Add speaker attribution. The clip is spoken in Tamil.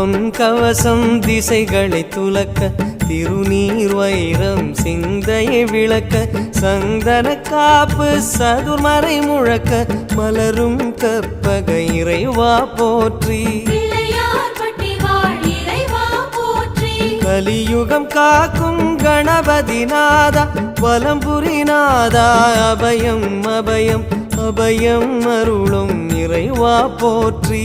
Speaker 1: பொன் கவசம் திசைகளை துலக்க திருநீர் வைரம் சிந்தையை விளக்க சந்தன காப்பு சதுர்மறை முழக்க மலரும் கற்பக இறைவா போற்றி கலியுகம் காக்கும் கணபதி நாதா வலம்புரி நாதா அபயம் அபயம் அபயம் அருளும் இறைவா போற்றி